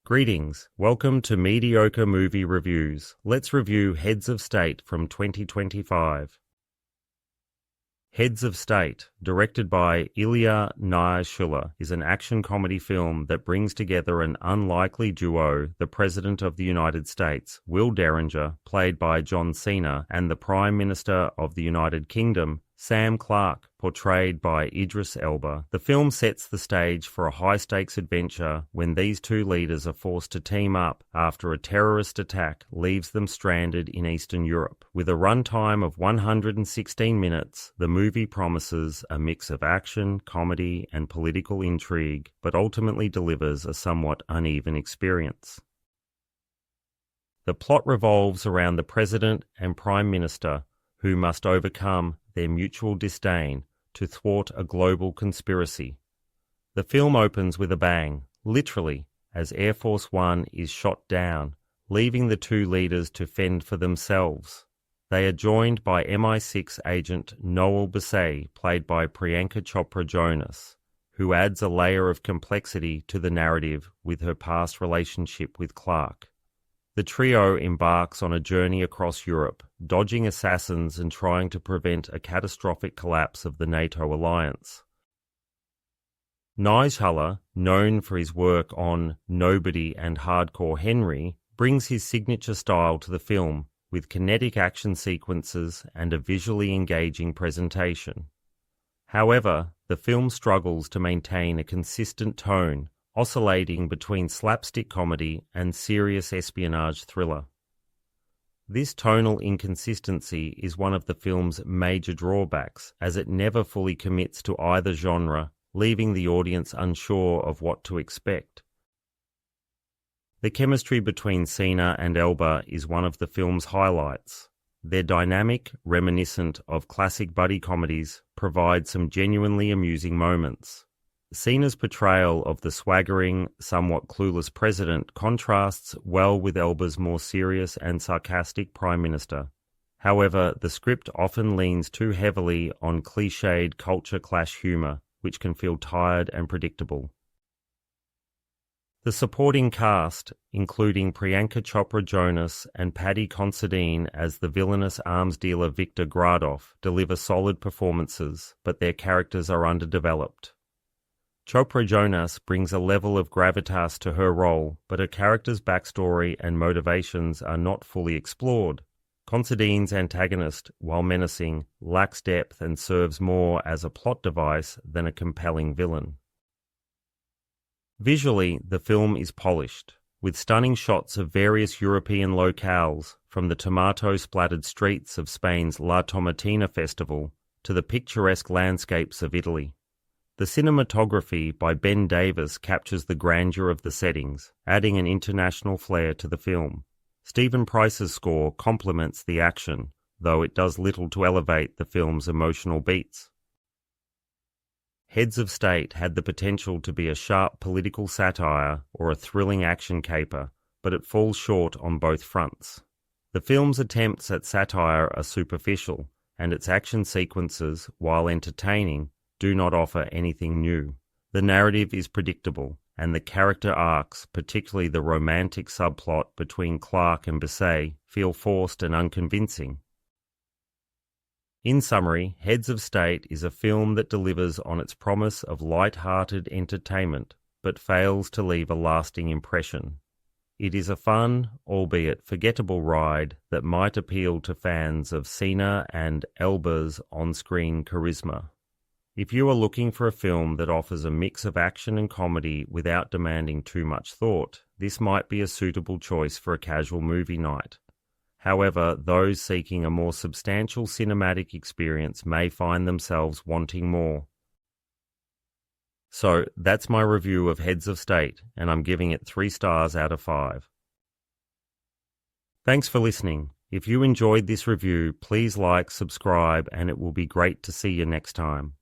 Greetings, welcome to Mediocre Movie Reviews. Let's review Heads of State from 2025. Heads of State, directed by Ilya Naishuller, is an action comedy film that brings together an unlikely duo, the President of the United States, Will Derringer, played by John Cena, and the Prime Minister of the United Kingdom, Sam Clark, portrayed by Idris Elba. The film sets the stage for a high-stakes adventure when these two leaders are forced to team up after a terrorist attack leaves them stranded in Eastern Europe. With a runtime of 116 minutes, the movie promises a mix of action, comedy, and political intrigue, but ultimately delivers a somewhat uneven experience. The plot revolves around the President and Prime Minister, who must overcome their mutual disdain to thwart a global conspiracy. The film opens with a bang, literally, as Air Force One is shot down, leaving the two leaders to fend for themselves. They are joined by MI6 agent Noel Basay, played by Priyanka Chopra Jonas, who adds a layer of complexity to the narrative with her past relationship with Clark. The trio embarks on a journey across Europe, dodging assassins and trying to prevent a catastrophic collapse of the NATO alliance. Naishuller, known for his work on Nobody and Hardcore Henry, brings his signature style to the film, with kinetic action sequences and a visually engaging presentation. However, the film struggles to maintain a consistent tone, oscillating between slapstick comedy and serious espionage thriller. This tonal inconsistency is one of the film's major drawbacks, as it never fully commits to either genre, leaving the audience unsure of what to expect. The chemistry between Cena and Elba is one of the film's highlights. Their dynamic, reminiscent of classic buddy comedies, provides some genuinely amusing moments. Cena's portrayal of the swaggering, somewhat clueless president contrasts well with Elba's more serious and sarcastic prime minister. However, the script often leans too heavily on cliched culture clash humor, which can feel tired and predictable. The supporting cast, including Priyanka Chopra Jonas and Paddy Considine as the villainous arms dealer Victor Gradov, deliver solid performances, but their characters are underdeveloped. Chopra Jonas brings a level of gravitas to her role, but her character's backstory and motivations are not fully explored. Considine's antagonist, while menacing, lacks depth and serves more as a plot device than a compelling villain. Visually, the film is polished, with stunning shots of various European locales, from the tomato-splattered streets of Spain's La Tomatina festival to the picturesque landscapes of Italy. The cinematography by Ben Davis captures the grandeur of the settings, adding an international flair to the film. Stephen Price's score complements the action, though it does little to elevate the film's emotional beats. Heads of State had the potential to be a sharp political satire or a thrilling action caper, but it falls short on both fronts. The film's attempts at satire are superficial, and its action sequences, while entertaining, do not offer anything new. The narrative is predictable, and the character arcs, particularly the romantic subplot between Clark and Basay, feel forced and unconvincing. In summary, Heads of State is a film that delivers on its promise of light-hearted entertainment, but fails to leave a lasting impression. It is a fun, albeit forgettable ride that might appeal to fans of Cena and Elba's on-screen charisma. If you are looking for a film that offers a mix of action and comedy without demanding too much thought, this might be a suitable choice for a casual movie night. However, those seeking a more substantial cinematic experience may find themselves wanting more. So, that's my review of Heads of State, and I'm giving it 3 stars out of 5. Thanks for listening. If you enjoyed this review, please like, subscribe, and it will be great to see you next time.